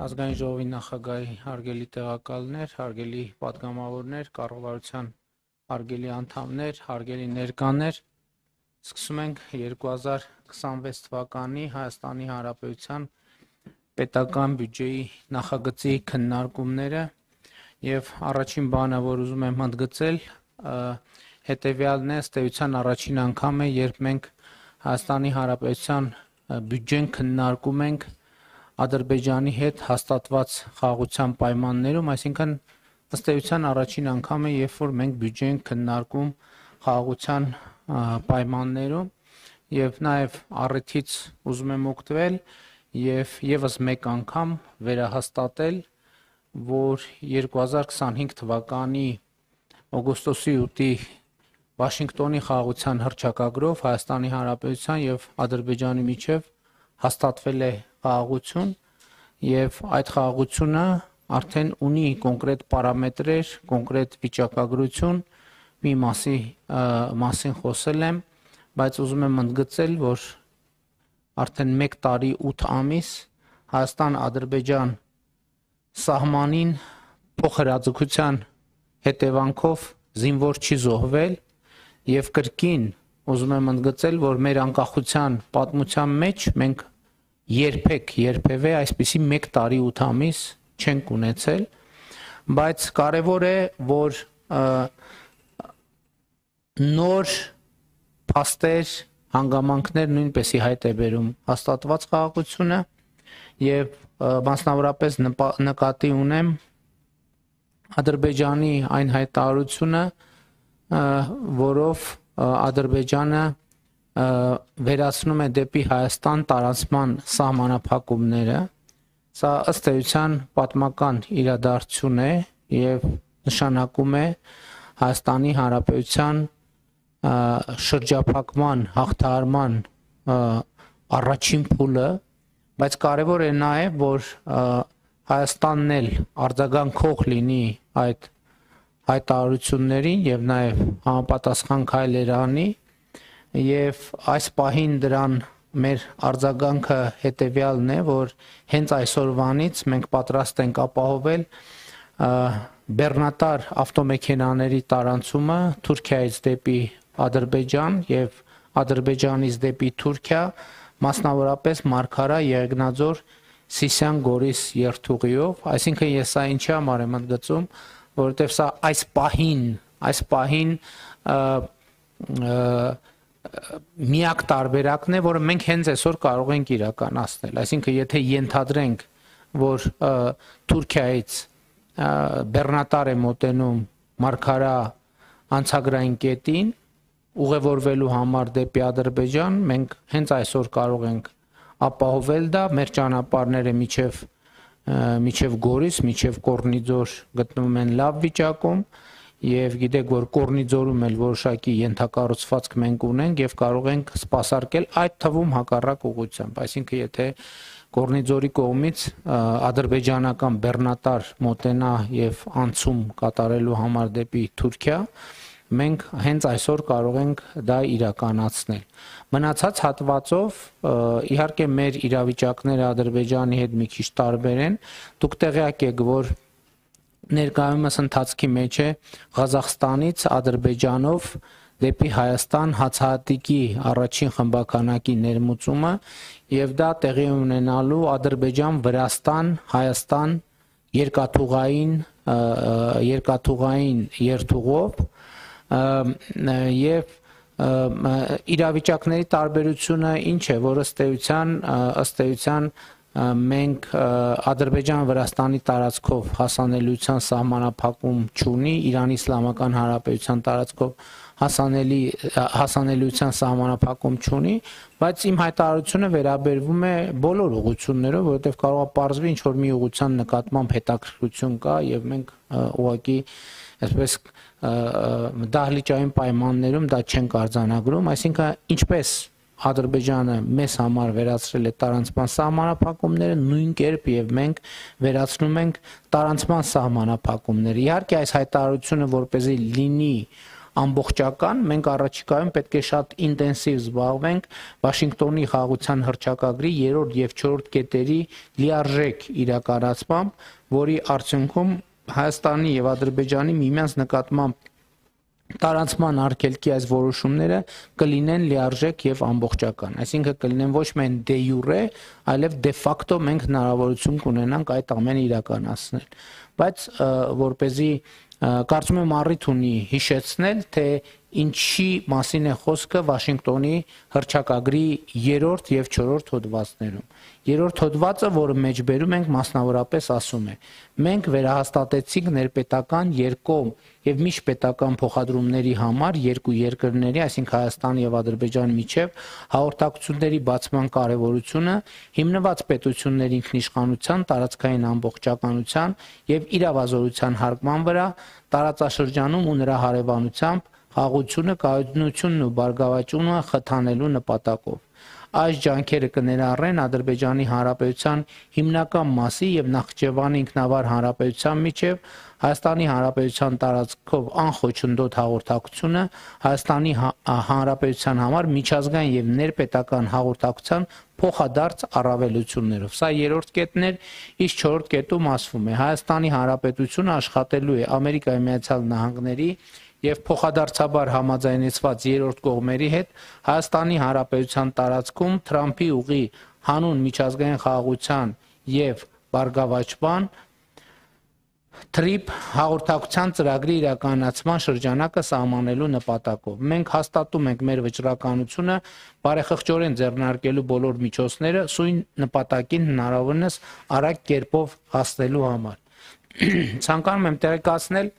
Ազգային ժողովի նախագահի հարգելի տեղակալներ, հարգելի պատգամավորներ, կառավարության հարգելի անդամներ, հարգելի ներկաներ, սկսում ենք 2026 թվականի Հայաստանի Հանրապետության պետական բյուջեի նախագծի քննարկումները եւ առաջին բանը, որ ուզում եմ ընդգծել, հետեւյալն է, ըստ էության առաջին անգամ է, երբ մենք Հայաստանի Հանրապետության բյուջեն քննարկում ենք Ադրբեջանի հետ հաստատված խաղաղության պայմաններում, այսինքն ըստ էության առաջին անգամ է, երբ որ մենք բյուջե ենք քննարկում խաղաղության պայմաններում եւ նաեւ առիթից ուզում եմ օգտվել եւ եւս մեկ անգամ վերահաստատել, որ 2025 թվականի օգոստոսի 8-ի Վաշինգտոնի խաղաղության հռչակագրով Հայաստանի Հանրապետության եւ Ադրբեջանի միջեւ հաստատվել է խաղաղություն եւ այդ խաղաղությունը արդեն ունի կոնկրետ պարամետրեր, կոնկրետ վիճակագրություն, մի մասին խոսել եմ, բայց ուզում եմ ընդգծել, որ արդեն 1 տարի 8 ամիս Հայաստան-Ադրբեջան սահմանին փոխհրաձգության հետևանքով զինվոր չի զոհվել եւ կրկին ուզում եմ ընդգծել, որ մեր անկախության պատմության մեջ մենք երբևէ այսպիսի 1 տարի 8 ամիս չենք ունեցել, բայց կարևոր է, որ նոր փաստեր, հանգամանքներ նույնպեսի հայտ է բերում հաստատված խաղաղությունը եւ մասնավորապես նկատի ունեմ Ադրբեջանի այն հայտարարությունը, որով Ադրբեջանը վերացնում է դեպի Հայաստան տարածման սահմանափակումները, սա ըստ էության պատմական իրադարձություն է եւ նշանակում է Հայաստանի Հանրապետության շրջափակման, հաղթահարման առաջին փուլը, բայց կարևոր է նաեւ, որ Հայաստանն էլ արձագանքող լինի այդ հայտարարություններին եւ նաեւ համապատասխան քայլեր անի եւ այս պահին դրան մեր արձագանքը հետեւյալն է, որ հենց այսօրվանից մենք պատրաստ ենք ապահովել բեռնատար ավտոմեքենաների տարանցումը Թուրքիայից դեպի Ադրբեջան եւ Ադրբեջանից դեպի Թուրքիա, մասնավորապես Մարգարա, Եղեգնաձոր, Սիսիան, Գորիս երթուղիով, այսինքն ես սա ինչի համար եմ ընդգծում, որովհետեւ սա այս պահին միակ տարբերակն է, որը մենք հենց այսօր կարող ենք իրականացնել, այսինքն եթե ենթադրենք, որ Թուրքիայից բեռնատար է մոտենում Մարգարա անցագրային կետին ուղևորվելու համար դեպի Ադրբեջան, մենք հենց այսօր կարող ենք ապահովել դա, մեր ճանապարհները միջև Գորիս, միջև Կորնիձոր գտնվում են լավ վիճակում եւ գիտեք, որ Կորնիձորում էլ որոշակի ենթակառուցվածք մենք ունենք եւ կարող ենք սպասարկել այդ թվում հակառակ ուղղությամբ, այսինքն եթե Կորնիձորի կողմից ադրբեջանական բեռնատար մոտենա եւ անցում կատարելու համար դեպի Թուրքիա, մենք հենց այսօր կարող ենք դա իրականացնել։ Մնացած հատվածով իհարկե մեր իրավիճակները Ադրբեջանի հետ մի քիչ տարբեր են, դուք տեղյակ եք, որ ներկայումս ընթացքի մեջ է Ղազախստանից Ադրբեջանով դեպի Հայաստան հացահատիկի առաջին խմբականակի ներմուծումը եւ դա տեղի ունենալու Ադրբեջան-Վրաստան, Հայաստան երկաթուղային երթուղով եւ իրավիճակների տարբերությունը ինչ է, որ ըստ էության մենք Ադրբեջան-Վրաստանի տարածքով հասանելիության սահմանափակում չունի, Իրանի Իսլամական Հանրապետության տարածքով հասանելիության սահմանափակում չունի, բայց իմ հայտարարությունը վերաբերվում է բոլոր ուղղություններով, որովհետև կարող է պարզվի ինչ որ մի ուղղության նկատմամբ հետաքրքրություն կա եւ մենք ուղղակի այսպես դահլիճային պայմաններում դա չենք արձանագրում, այսինքն ինչպես Ադրբեջանը մեզ համար վերացրել է տարանցման սահմանափակումները, նույն կերպ եւ մենք վերացնում ենք տարանցման սահմանափակումները։ Իհարկե այս հայտարարությունը որպեսզի լինի ամբողջական, մենք առաջիկայում պետք է շատ ինտենսիվ զբաղվենք Վաշինգտոնի խաղաղության հռչակագրի 3-րդ եւ 4-րդ կետերի լիարժեք իրականացմամբ, որի արդյունքում Հայաստանի եւ Ադրբեջանի միմյանց նկատմամբ տարանցման արգելքի այս որոշումները կլինեն լիարժեք եւ ամբողջական, այսինքն կլինեն ոչ միայն դե յուրե, այլև դե ֆակտո մենք հնարավորություն կունենանք այդ ամենը իրականացնել, բայց որպեսզի կարծում եմ առիթ ունի հիշեցնել, թե ինչի մասին է խոսքը Վաշինգտոնի հռչակագրի 3-րդ եւ 4-րդ հոդվածներում։ 3-րդ հոդվածը, որը մեջբերում ենք, մասնավորապես ասում է. մենք վերահաստատեցինք ներպետական երկկողմ եւ միջպետական փոխադրումների համար երկու երկրների, այսինքն Հայաստանի եւ Ադրբեջանի միջև հաղորդակցությունների բացման կարեւորությունը հիմնված պետությունների ինքնիշխանության, տարածքային ամբողջականության եւ իրավազորության հարգման վրա տարածաշրջանում ու նրա հարևանությամբ խաղաղությունը, կայունությունն ու բարգավաճումը խթանելու նպատակով։ Այս ջանքերը կներառեն Ադրբեջանի Հանրապետության հիմնական մասի եւ Նախճեվանի ինքնավար հանրապետության միջև Հայաստանի Հանրապետության տարածքով անխոչնդոտ հաղորդակցությունը Հայաստանի Հանրապետության համար միջազգային եւ ներպետական հաղորդակցության փոխադարձ առավելություններով։ Սա 3-րդ կետն էր, իսկ 4-րդ կետում ասվում է. Հայաստանի Հանրապետությունը աշխատելու է Ամերիկայի Միացյալ Նահանգների եւ փոխադարձաբար համաձայնեցված երրորդ կողմերի հետ Հայաստանի Հանրապետության տարածքում Թրամփի ուղի հանուն միջազգային խաղաղության եւ բարգավաճման TRIP հաղորդակցության ծրագրի իրականացման շրջանակը սահմանելու նպատակով։ Մենք հաստատում ենք մեր վճռականությունը բարեխղճորեն ձեռնարկելու բոլոր միջոցները սույն նպատակին հնարավորինս արագ կերպով հասնելու համար։ Ցանկանում եմ տեղեկացնել,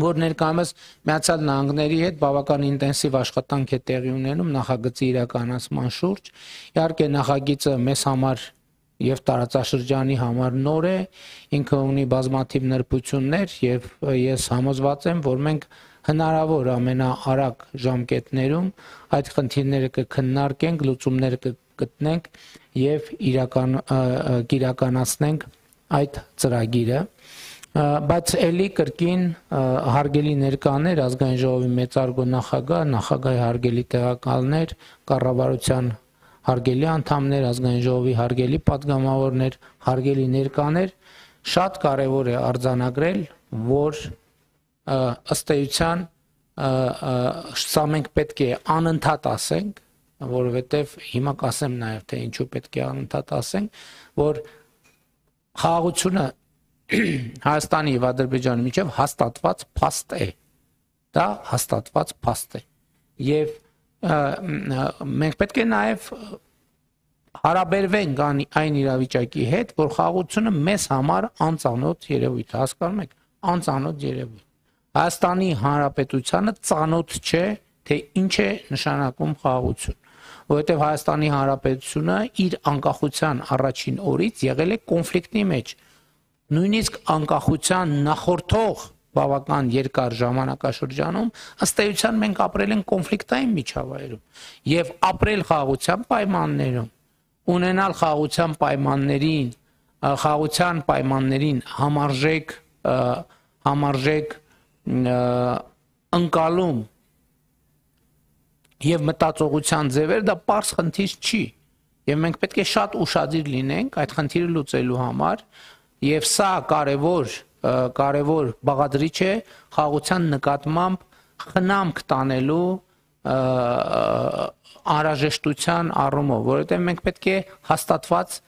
որ ներկայումս Միացյալ Նահանգների հետ բավական ինտենսիվ աշխատանք է տեղի ունենում նախագծի իրականացման շուրջ։ Իհարկե նախագիծը մեզ համար եւ տարածաշրջանի համար նոր է, ինքը ունի բազմաթիվ նրբություններ եւ ես համոզված եմ, որ մենք հնարավոր ամենաարագ ժամկետներում այդ խնդիրները կքննարկենք, լուծումները կգտնենք եւ իրականացնենք այդ ծրագիրը։ Բայց էլի կրկին հարգելի ներկաներ, ազգային ժողովի մեծարգո նախագահ, նախագահի հարգելի տեղակալներ, կառավարության հարգելի անդամներ, ազգային ժողովի հարգելի պատգամավորներ, հարգելի ներկաներ, շատ կարևոր է արձանագրել, որ ըստ էության սա մենք պետք է անընդհատ ասենք, որովհետև հիմա կասեմ նաև թե ինչու պետք է անընդհատ ասենք, որ խաղաղությունը Հայաստանի եւ Ադրբեջանի միջև հաստատված փաստ է։ Դա հաստատված փաստ է։ Եվ մենք պետք է նաև հարաբերվենք այն իրավիճակի հետ, որ խաղաղությունը մեզ համար անծանոթ երևույթ է, հասկանում եք, անծանոթ երևույթ։ Հայաստանի Հանրապետությանը ծանոթ չէ, թե ինչ է նշանակում խաղաղություն, որովհետև Հայաստանի Հանրապետությունը իր անկախության առաջին օրից եղել է կոնֆլիկտի մեջ։ Նույնիսկ անկախության նախորդող բավական երկար ժամանակաշրջանում ըստ էության մենք ապրել ենք կոնֆլիկտային միջավայրում եւ ապրել խաղաղության պայմաններում, ունենալ խաղաղության պայմաններին համարժեք ընկալում եւ մտածողության ձևեր դա պարզ խնդիր չի եւ մենք պետք է շատ ուշադիր լինենք այդ խնդիրը լուծելու համար եւ սա կարևոր բաղադրիչ է խաղաղության նկատմամբ խնամք տանելու անհրաժեշտության առումով, որովհետեւ մենք պետք է հաստատված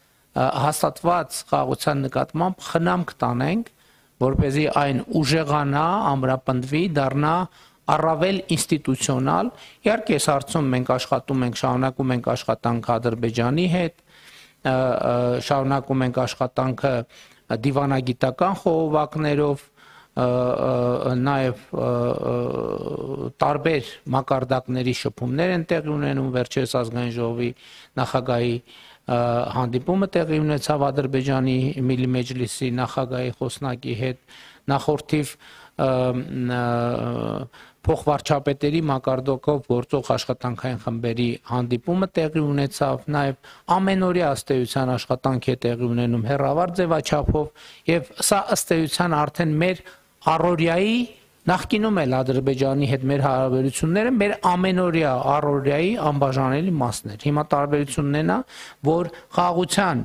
խաղաղության նկատմամբ խնամք տանենք, որպեսզի այն ուժեղանա, ամրապնդվի, դառնա առավել ինստիտուցիոնալ։ Իհարկե, այս հարցում մենք աշխատում ենք, շարունակում ենք աշխատանքը Ադրբեջանի հետ, շարունակում ենք աշխատանքը դիվանագիտական խողովակներով, նաև տարբեր մակարդակների շփումներ են տեղի ունենում, վերջերս ազգային ժողովի նախագահի հանդիպումը տեղի ունեցավ Ադրբեջանի Միլի Մեջլիսի նախագահի խոսնակի հետ, նախորդիվ փոխվարչապետերի մակարդակով գործող աշխատանքային խմբերի հանդիպումը տեղի ունեցավ, նաև ամենօրյա ըստ էության աշխատանք է տեղի ունենում հեռավար ձևաչափով եւ սա ըստ էության արդեն մեր առօրյայի Նախկինում էլ Ադրբեջանի հետ մեր հարաբերությունները մեր ամենօրյա առօրյայի անբաժանելի մասն էր։ Հիմա տարբերությունն է նա, որ խաղաղության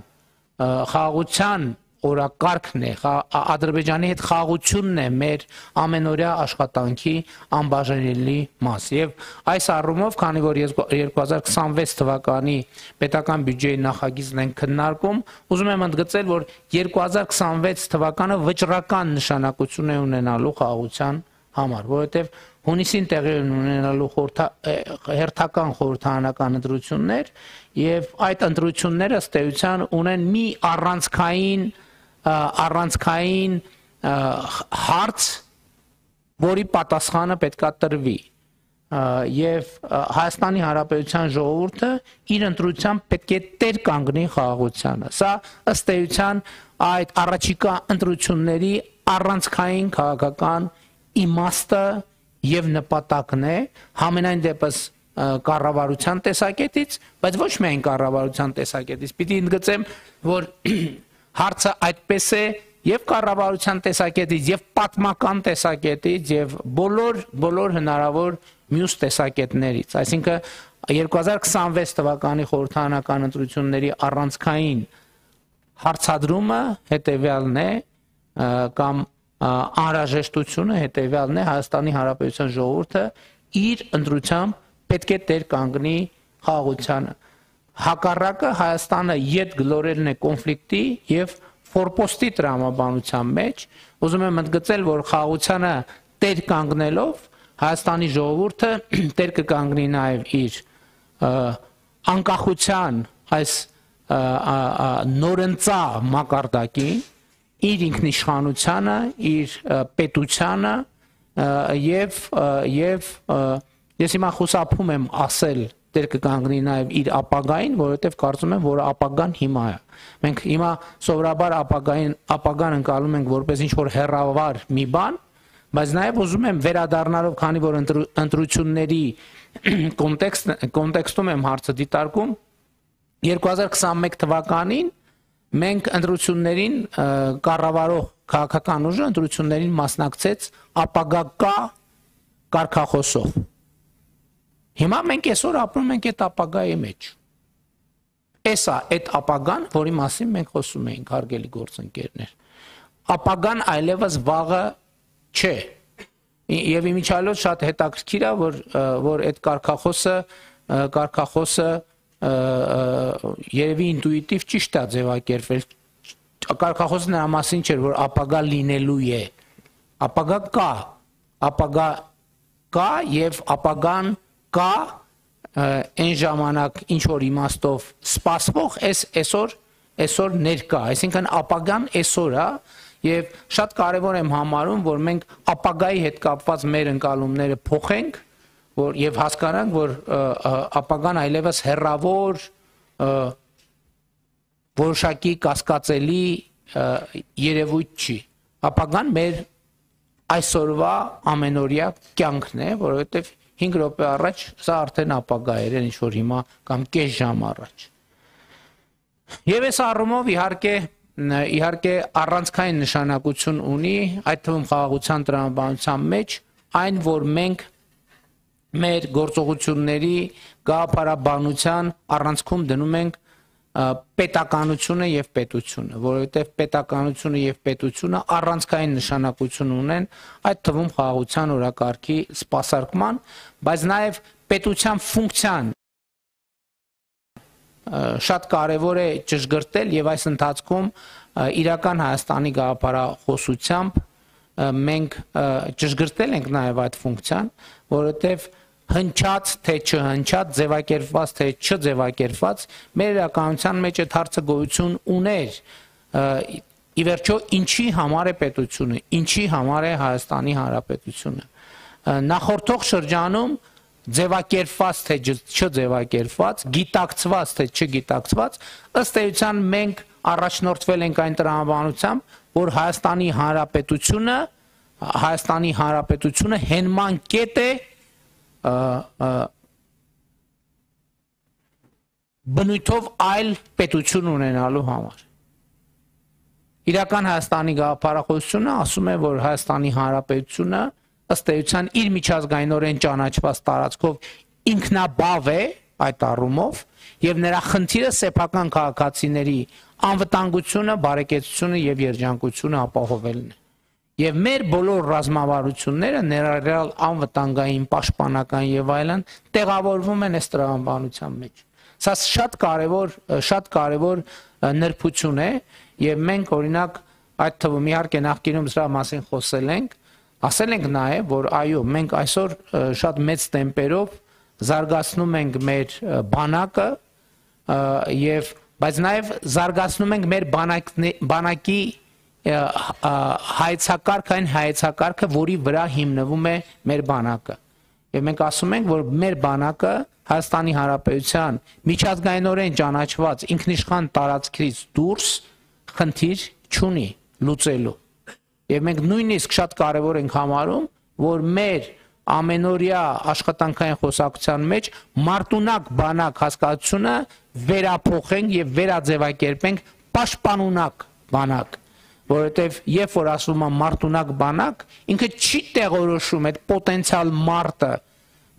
օրակարգն է, Ադրբեջանի հետ խաղաղությունն է մեր ամենօրյա աշխատանքի անբաժանելի մաս։ Եվ այս առումով, քանի որ 2026 թվականի պետական բյուջեի նախագիծն են քննարկում, ուզում եմ ընդգծել, որ 2026 թվականը վճռական նշանակություն է ունենալու խաղաղության համար, որովհետև հունիսին տեղի ունենալու հերթական խորհրդարանական ընտրություններ եւ այդ ընտրությունները ըստ էության ունեն մի առանցքային հարց, որի պատասխանը պետքա տրվի եւ Հայաստանի Հանրապետության ժողովուրդը իր ընտրությամբ պետք է տեր կանգնի խաղաղությանը։ Սա ըստ էության այդ առաջիկա ընտրությունների առանցքային քաղաքական իմաստը եւ նպատակն է, համենայն դեպս կառավարության տեսակետից, բայց ոչ միայն կառավարության տեսակետից։ Պիտի ընդգծեմ, որ հարցը այդպես է եւ կառավարության տեսակետից եւ պատմական տեսակետից եւ բոլոր հնարավոր մյուս տեսակետներից։ Այսինքն 2026 թվականի խորհրդարանական ընտրությունների առանցքային հարցադրումը հետեւյալն է կամ անհրաժեշտությունը հետեւյալն է Հայաստանի Հանրապետության ժողովուրդը իր ընտրությամբ պետք է տեր կանգնի խաղաղությանը։ Հակառակը Հայաստանը յետ գլորելն է կոնֆլիկտի եւ ֆորպոստի տրամաբանության մեջ։ Ուզում եմ ընդգծել, որ խաղաղությանը տեր կանգնելով Հայաստանի ժողովուրդը տեր կկանգնի նաեւ իր անկախության այս նորընծա մակարդակին, իր ինքնիշխանությանը, իր պետությանը եւ ես հիմա խուսափում եմ ասել տեր կկանգնի նաեւ իր ապագային, որովհետեւ կարծում եմ, որ ապագան հիմա է։ Մենք հիմա սովորաբար ապագան ընկալում ենք որպես ինչ որ հեռավար մի բան, բայց նաեւ ուզում եմ վերադառնալով, քանի որ ընտրությունների կոնտեքստում եմ հարցը դիտարկում, 2021 թվականին մենք ընտրություններին կառավարող քաղաքական ուժը ընտրություններին մասնակցեց ապագա կա կարգախոսով։ Հիմա մենք այսօր ապրում ենք այդ ապագայի մեջ։ Էսա այդ ապագան, որի մասին մենք խոսում ենք, հարգելի գործընկերներ։ Ապագան այլևս վաղը չէ։ Եվ իմիջիալոց շատ հետաքրքիր է, որ այդ կարգախոսը երևի ինտուիտիվ ճիշտ է ձևակերպվել։ Կարգախոսը նրա մասին չէր, որ ապագա լինելու է։ Ապագա կա եւ ապագան կա այն ժամանակ ինչ որ իմաստով սպասվող այսօր ներկա, այսինքն ապագան այսօր է եւ շատ կարեւոր եմ համարում, որ մենք ապագայի հետ կապված մեր ընկալումները փոխենք, որ եւ հասկանանք, որ ապագան այլևս հեռավոր որոշակի կասկածելի երևույթ չի։ Ապագան մեր այսօրվա ամենօրյա կյանքն է, որովհետեւ 5 րոպե առաջ սա արդեն ապագա էր, ինչ որ հիմա կամ կես ժամ առաջ։ Եվ այս առումով իհարկե առանցքային նշանակություն ունի, այդ թվում խաղաղության տրամաբանության մեջ, այն որ մենք մեր գործողությունների գաղափարաբանության առանցքում դնում ենք պետականությունը եւ պետությունը, որովհետեւ պետականությունը եւ պետությունը առանցքային նշանակություն ունեն, այդ թվում խաղաղության օրակարգի սպասարկման, բայց նաեւ պետության ֆունկցիան շատ կարեւոր է ճշգրտել եւ այս ընթացքում իրական Հայաստանի գաղափարախոսությամբ մենք ճշգրտել ենք նաեւ այդ ֆունկցիան, որովհետեւ հնչած թե չհնչած, ձևակերպված թե չձևակերպված, մեր իրականության մեջ այդ հարցը գոյություն ուներ։ Ի վերջո ինչի համար է պետությունը, ինչի համար է Հայաստանի Հանրապետությունը։ Նախորդող շրջանում ձևակերպված թե չձևակերպված, գիտակցված թե չգիտակցված, ըստ էության մենք առաջնորդվել ենք այն տրամաբանությամբ, որ Հայաստանի Հանրապետությունը հենման կետ է բնույթով այլ պետություն ունենալու համար։ Իրական Հայաստանի գաղափարախոսությունը ասում է, որ Հայաստանի Հանրապետությունը ըստ էության իր միջազգայինորեն ճանաչված տարածքով ինքնաբավ է այդ առումով եւ նրա խնդիրը սեփական քաղաքացիների անվտանգությունը, բարեկեցությունը եւ երջանկությունը ապահովելն է։ Եվ մեր բոլոր ռազմավարությունները ներառյալ անվտանգային, պաշտպանական եւ այլն տեղավորվում են այս տրամաբանության մեջ։ Սա շատ կարևոր նրբություն է եւ մենք օրինակ այդ թվում իհարկե նախկինում դրա մասին խոսել ենք, ասել ենք նաեւ, որ այո, մենք այսօր շատ մեծ տեմպերով զարգացնում ենք մեր բանակը եւ բայց նաեւ զարգացնում ենք մեր բանակի հայեցակարգը, որի վրա հիմնվում է մեր բանակը։ Եվ մենք ասում ենք, որ մեր բանակը Հայաստանի Հանրապետության միջազգայինորեն ճանաչված ինքնիշխան տարածքից դուրս խնդիր չունի լուծելու։ Եվ մենք նույնիսկ շատ կարևոր ենք համարում, որ մեր ամենօրյա աշխատանքային խոսակցության մեջ մարտունակ բանակ հասկացությունը վերափոխենք եւ վերաձևակերպենք պաշտպանունակ բանակ, որովհետեւ երբ որ ասում եմ մարտունակ բանակ, ինքը չի տեղորոշում այդ պոտենցիալ մարտը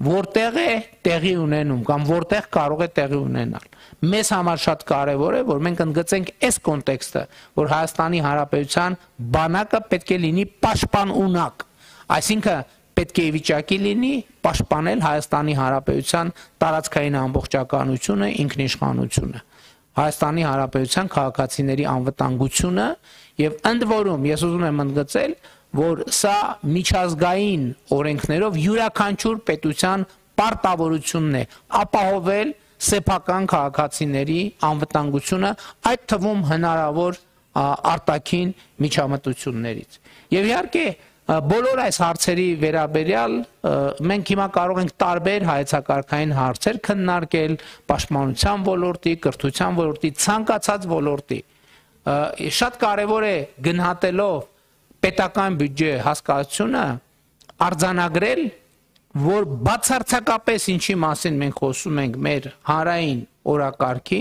որտեղ է տեղի ունենում կամ որտեղ կարող է տեղի ունենալ։ Մեզ համար շատ կարևոր է, որ մենք ընդգծենք այս կոնտեքստը, որ Հայաստանի Հանրապետության բանակը պետք է լինի պաշտպանունակ, այսինքն պետք է վիճակի լինի պաշտպանել Հայաստանի Հանրապետության տարածքային ամբողջականությունը, ինքնիշխանությունը, Հայաստանի Հանրապետության քաղաքացիների անվտանգությունը եւ ընդ որում ես ուզում եմ ընդգծել, որ սա միջազգային օրենքներով յուրաքանչյուր պետության պարտավորությունն է ապահովել սեփական քաղաքացիների անվտանգությունը, այդ թվում հնարավոր արտաքին միջամտություններից։ Եվ իհարկե բոլոր այս հարցերի վերաբերյալ մենք հիմա կարող ենք տարբեր հայեցակարգային հարցեր քննարկել պաշտպանության ոլորտի, կրթության ոլորտի, ցանկացած ոլորտի։ Շատ կարևոր է գնահատելով պետական բյուջե հասկացությունը արձանագրել, որ բացարձակապես ինչի մասին մենք խոսում ենք մեր հանրային օրակարգի